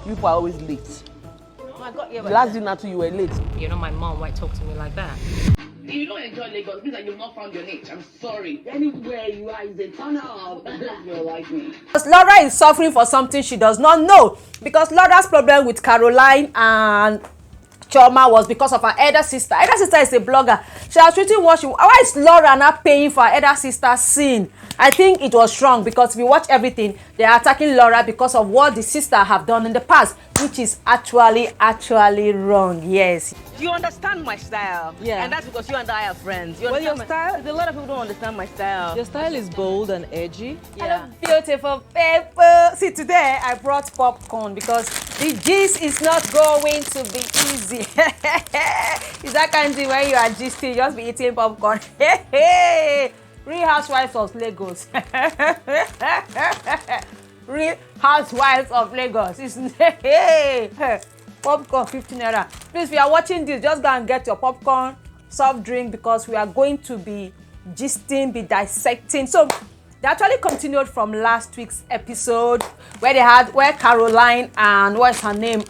You people are always late. Oh my God, yeah, The last dinner too, you were late. You know my mom might talk to me like that. If you don't enjoy Lagos, means that you've not found your niche. I'm sorry. Anywhere you are is a turn up. You're like me. Because Laura is suffering for something she does not know. Because Laura's problem with Caroline and Chioma was because of her elder sister. Elder sister is a blogger. She was treating what she. Why is Laura not paying for her elder sister's sin? I think it was wrong because if you watch everything, they are attacking Laura because of what the sister have done in the past, which is actually wrong. Yes. You understand my style. Yeah. And that's because you and I are friends. You Well, your style, a lot of people don't understand my style. Your style is bold and edgy. Yeah. Beautiful people. See, today I brought popcorn because the gist is not going to be easy. It's that kind of thing when you are gisting, just be eating popcorn. Real Housewives of Lagos. Real Housewives of Lagos. It's popcorn 15 naira. Please, if you are watching this, just go and get your popcorn, soft drink, because we are going to be gisting, be dissecting. So they actually continued from last week's episode where Caroline and what's her name,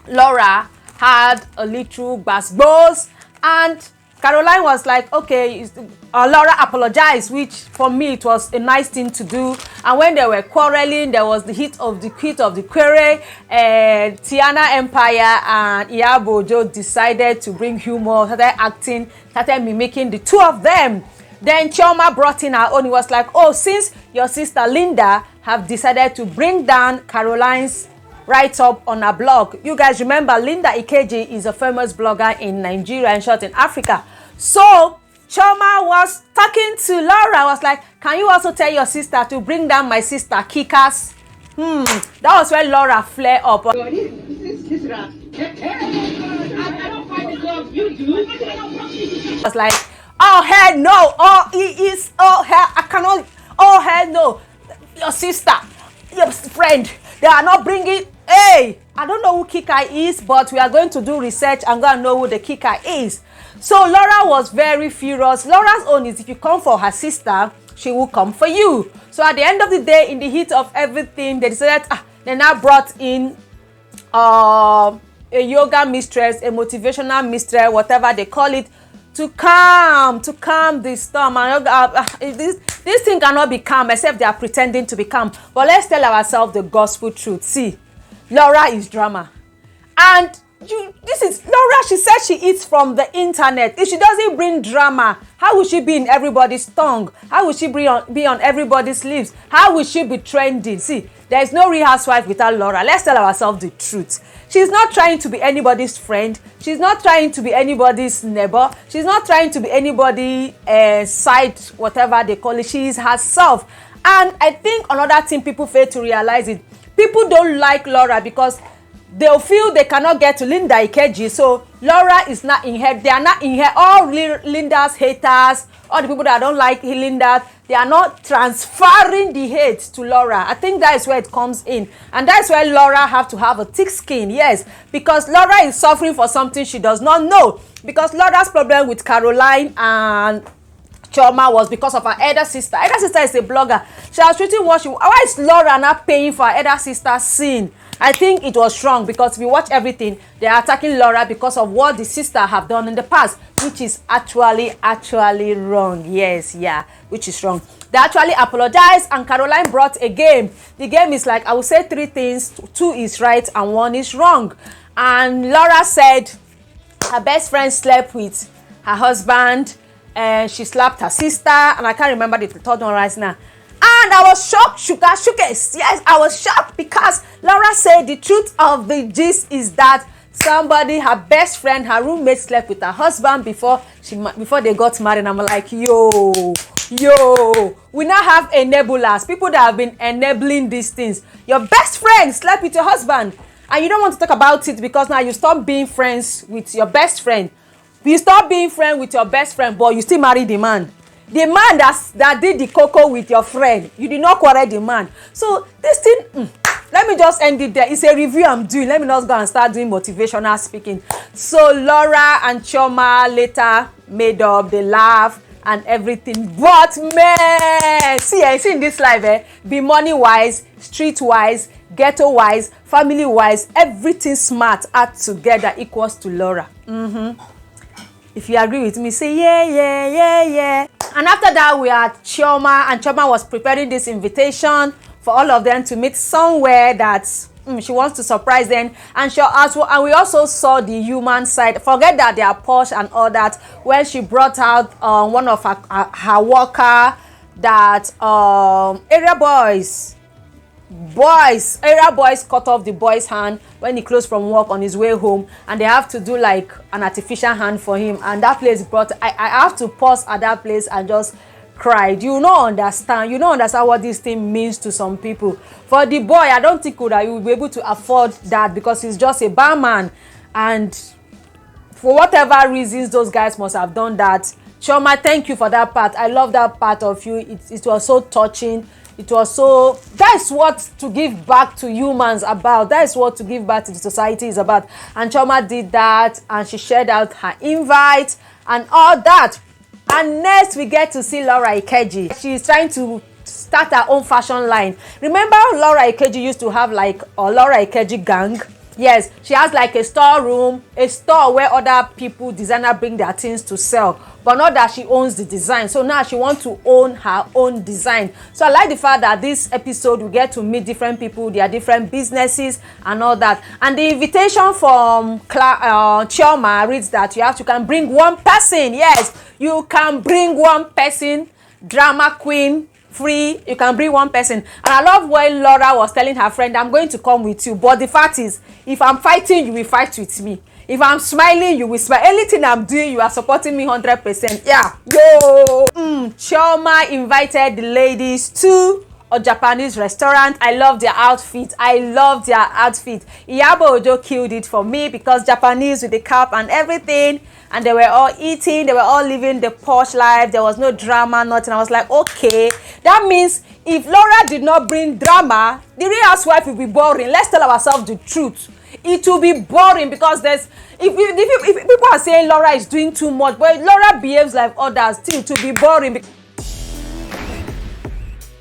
Laura had a little Gbos, and Caroline was like, okay, Laura apologized, which for me it was a nice thing to do. And when they were quarreling, there was the heat of the query, and Tiana Empire and Iyabo Ojo decided to bring humor, started mimicking the two of them. Then Chioma brought in her own. It was like, oh, since your sister Linda have decided to bring down Caroline's write-up on her blog. You guys remember Linda Ikeji is a famous blogger in Nigeria and short in Africa. So Chioma was talking to Laura, was like, can you also tell your sister to bring down my sister Kikas? That was when Laura flared up. This rat. I don't find the club. You do. I was like, oh hell no, oh he is, oh hell I cannot, oh hell no, your sister, your friend, they are not bringing. Hey, I don't know who Kika is, but we are going to do research and go and know who the Kika is. So Laura was very furious. Laura's own is if you come for her sister, she will come for you. So at the end of the day, in the heat of everything, they decided, they now brought in a yoga mistress, a motivational mistress, whatever they call it, to calm the storm. And this thing cannot be calm except they are pretending to be calm. But let's tell ourselves the gospel truth. See, Laura is drama, and this is Laura. She said she eats from the internet. If she doesn't bring drama, how will she be in everybody's tongue? How will she be on everybody's lips? How will she be trending? See, there is no Real Housewife without Laura. Let's tell ourselves the truth. She's not trying to be anybody's friend. She's not trying to be anybody's neighbor. She's not trying to be anybody's side, whatever they call it. She is herself. And I think another thing people fail to realize is people don't like Laura because they'll feel they cannot get to Linda Ikeji. So Laura is not in her. They are not in her. All Linda's haters, all the people that don't like Linda, they are not transferring the hate to Laura. I think that is where it comes in. And that's why Laura have to have a thick skin. Yes, because Laura is suffering for something she does not know. Because Laura's problem with Caroline and Chioma was because of her elder sister. Elder sister is a blogger. She was treating what she. Why is Laura not paying for her elder sister's sin? I think it was wrong because if you watch everything, they are attacking Laura because of what the sister have done in the past, which is actually wrong. Yes, yeah, which is wrong. They actually apologized, and Caroline brought a game. The game is like, I will say 3 things, 2 is right and 1 is wrong. And Laura said her best friend slept with her husband, and she slapped her sister, and I can't remember the 3rd one right now. And I was shocked, yes, I was shocked because Laura said the truth of the gist is that somebody, her best friend, her roommate slept with her husband before they got married. And I'm like, yo, we now have enablers, people that have been enabling these things. Your best friend slept with your husband, and you don't want to talk about it because now you stop being friends with your best friend. You stop being friends with your best friend, but you still marry the man. The man that did the cocoa with your friend, you did not quarrel the man. So this thing, let me just end it there. It's a review I'm doing. Let me not go and start doing motivational speaking. So Laura and Chioma later made up. They laughed. and everything. But man, see in this life, be money wise, street wise, ghetto wise, family wise, everything smart add together equals to Laura. If you agree with me, say yeah. And after that, we had Chioma, and Chioma was preparing this invitation for all of them to meet somewhere that she wants to surprise them. And and we also saw the human side. Forget that they are posh and all that. When she brought out one of her worker that area boys cut off the boy's hand when he closed from work on his way home, and they have to do like an artificial hand for him. And that place I have to pause at that place and just cried. You don't understand what this thing means to some people. For the boy, I don't think that he will be able to afford that because he's just a barman, and for whatever reasons those guys must have done that. Chioma, thank you for that part. I love that part of you. It was so touching. It was so, that's what to give back to humans about. That is what to give back to the society is about. And Chioma did that, and she shared out her invite and all that. And next we get to see Laura Ikeji. She is trying to start her own fashion line. Remember Laura Ikeji used to have like a Laura Ikeji gang? Yes, she has like a store where other people, designer, bring their things to sell, but not that she owns the design. So now she wants to own her own design. So I like the fact that this episode we get to meet different people, their different businesses and all that. And the invitation from Chioma reads that you can bring one person. Yes, you can bring one person. Drama queen, free, you can bring one person. And I love when Laura was telling her friend, I'm going to come with you, but the fact is, if I'm fighting, you will fight with me. If I'm smiling, you will smile. Anything I'm doing, you are supporting me 100%. Yeah, yo. Chioma invited the ladies to a Japanese restaurant. I love their outfit. Iyabo Ojo killed it for me because Japanese with the cap and everything, and they were all eating, they were all living the posh life. There was no drama, nothing. I was like, okay, that means if Laura did not bring drama, the Real Housewife will be boring. Let's tell ourselves the truth. It will be boring because if people are saying Laura is doing too much, but Laura behaves like others, still it will be boring.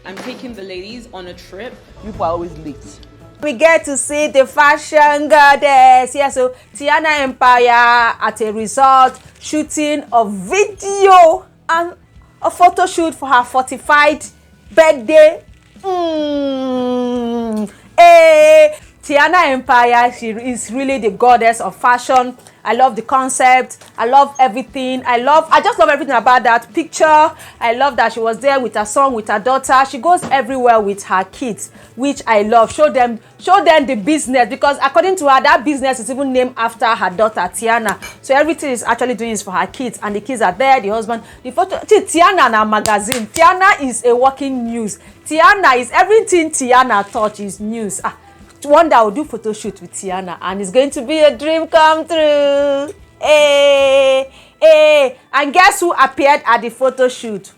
I'm taking the ladies on a trip. You are always late. We get to see the fashion goddess. Yeah, so Tiana Empire at a resort shooting a video and a photo shoot for her 45th birthday. Tiana Empire, she is really the goddess of fashion. I love the concept. I love everything. I just love everything about that picture. I love that she was there with her son, with her daughter. She goes everywhere with her kids, which I love. Show them the business, because according to her, that business is even named after her daughter, Tiana. So everything is actually doing is for her kids, and the kids are there, the husband, the photo. Tiana and her magazine. Tiana is a walking news. Tiana is everything Tiana touch is news. One day I will do photo shoot with Tiana, and it's going to be a dream come true. And guess who appeared at the photo shoot?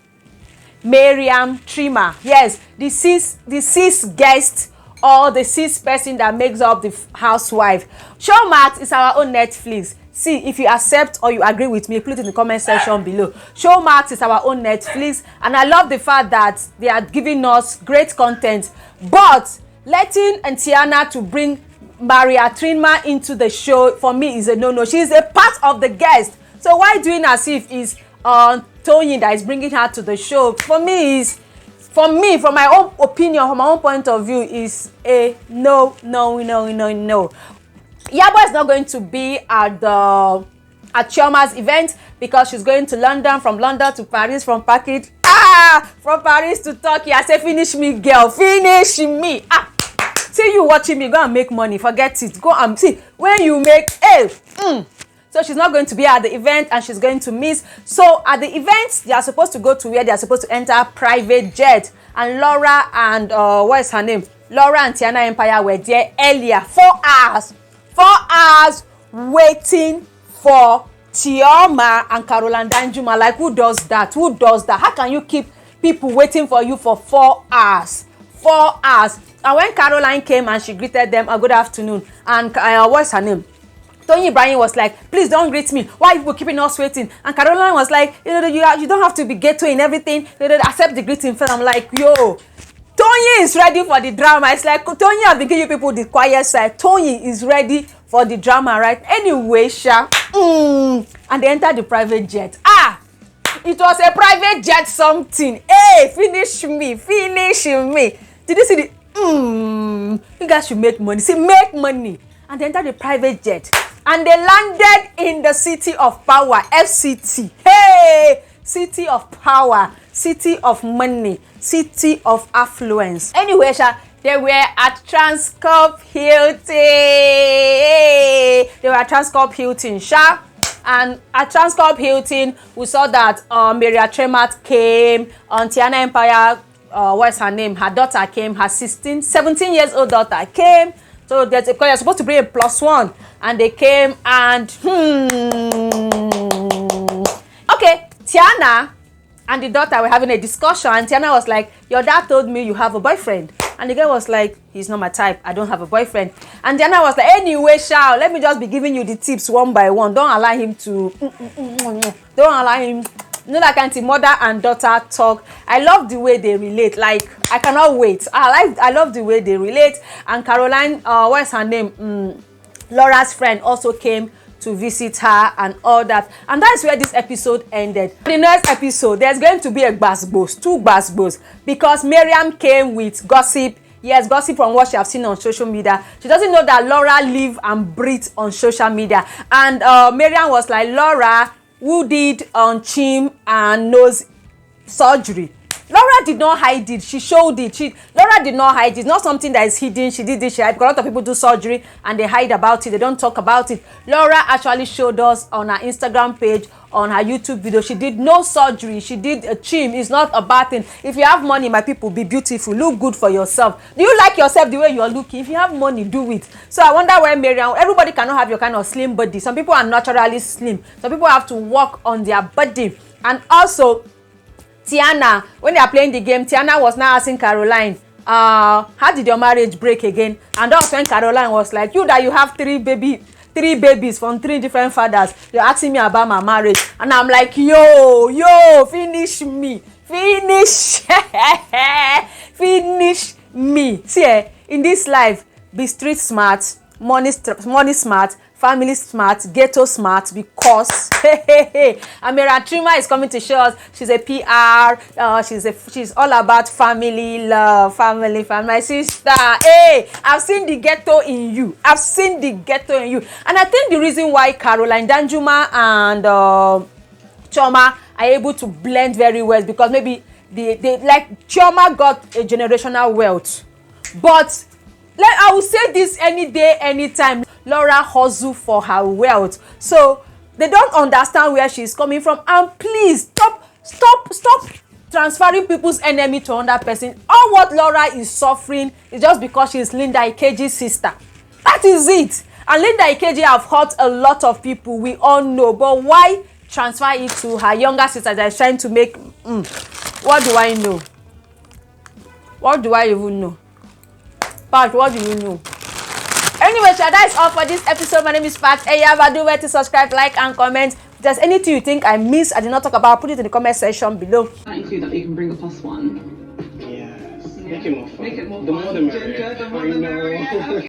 Mariam Timmer. Yes, the sixth guest, or the sixth person that makes up the housewife. Showmax is our own Netflix. See, if you accept or you agree with me, put it in the comment section below. Showmax is our own Netflix, and I love the fact that they are giving us great content, but letting Tiana to bring Mariam Timmer into the show, for me, is a no-no. She is a part of the guest. So why doing as if it's Toyin that is bringing her to the show? From my own opinion, from my own point of view, is a no. Iyabo is not going to be at Chioma's event because she's going to London, from London to Paris, from Paris to Turkey. I say, finish me, girl, finish me. See you watching me, go and make money, forget it. Go and see when you make So she's not going to be at the event, and she's going to miss. So at the event, they are supposed to go to where they are supposed to enter private jet. And Laura and what is her name? Laura and Tiana Empire were there earlier. 4 hours waiting for Chioma and Carolyna Hutchings. Like, who does that? How can you keep people waiting for you for 4 hours? 4 hours. And when Caroline came and she greeted them, good afternoon, and what's her name? Toyin Ibrahim was like, please don't greet me. Why are people keeping us waiting? And Caroline was like, you don't have to be ghetto in everything. Accept the greeting first. I'm like, yo, Toyin is ready for the drama. It's like Toyin has been giving people the quiet side. Toyin is ready for the drama, right? Anyway, Sha. And they entered the private jet. It was a private jet something. Hey, finish me. Did you see the you guys should make money. See, make money. And they entered the private jet. And they landed in the city of power, FCT. Hey! City of power, city of money, city of affluence. Anyway, Sha, they were at Transcorp Hilton. They were at Transcorp Hilton, Sha. And at Transcorp Hilton, we saw that Mariam Timmer came, Tiana Empire, what's her name? Her daughter came, her 17 years old daughter came. So because they're supposed to bring a +1, and they came and okay, Tiana and the daughter were having a discussion, and Tiana was like, your dad told me you have a boyfriend. And the girl was like, he's not my type, I don't have a boyfriend. And Tiana was like, anyway, Shao, let me just be giving you the tips one by one. Don't allow him to don't allow him. You know that kind of mother and daughter talk. I love the way they relate. Like, I cannot wait. I love the way they relate. And Caroline, what's her name? Laura's friend also came to visit her and all that. And that's where this episode ended. The next episode, there's going to be a Gbas, 2 Gbas, because Mariam came with gossip. Yes, gossip from what she has seen on social media. She doesn't know that Laura live and breathe on social media. And Mariam was like, Laura, who did on Chim and nose surgery. Laura did not hide it. She showed it. Laura did not hide it. It's not something that is hidden. She did this. She hid. A lot of people do surgery and they hide about it. They don't talk about it. Laura actually showed us on her Instagram page, on her YouTube video. She did no surgery. She did a Chim. It's not a bad thing. If you have money, my people, be beautiful. Look good for yourself. Do you like yourself the way you're looking? If you have money, do it. So I wonder where Mariam, everybody cannot have your kind of slim body. Some people are naturally slim. Some people have to work on their body. And also, Tiana, when they are playing the game, Tiana was now asking Caroline, how did your marriage break again? And that was when Caroline was like, you have 3 babies from 3 different fathers. You're asking me about my marriage. And I'm like, yo, finish me. Finish me. See, in this life, be street smart, money smart, family smart, ghetto smart, because and Mariam Timmer is coming to show us she's a PR, she's all about family love, family. My sister, hey, I've seen the ghetto in you. And I think the reason why Caroline Danjuma and Chioma are able to blend very well is because maybe they like Chioma got a generational wealth, but I will say this any day, anytime. Laura hustle for her wealth, so they don't understand where she's coming from. And please stop transferring people's enemy to another person. All what Laura is suffering is just because she's Linda Ikeji's sister. That is it. And Linda Ikeji have hurt a lot of people, we all know. But why transfer it to her younger sister that is trying to make what do I know? What do I even know? Pat, what do you know? Anyway, that is all for this episode. My name is Pat Iyabo. Do where to subscribe, like, and comment. If there's anything you think I missed, I did not talk about, put it in the comment section below. That include that you can bring a +1. Yes. Make it more fun. Make it more The fun. more the merrier. The more the merrier.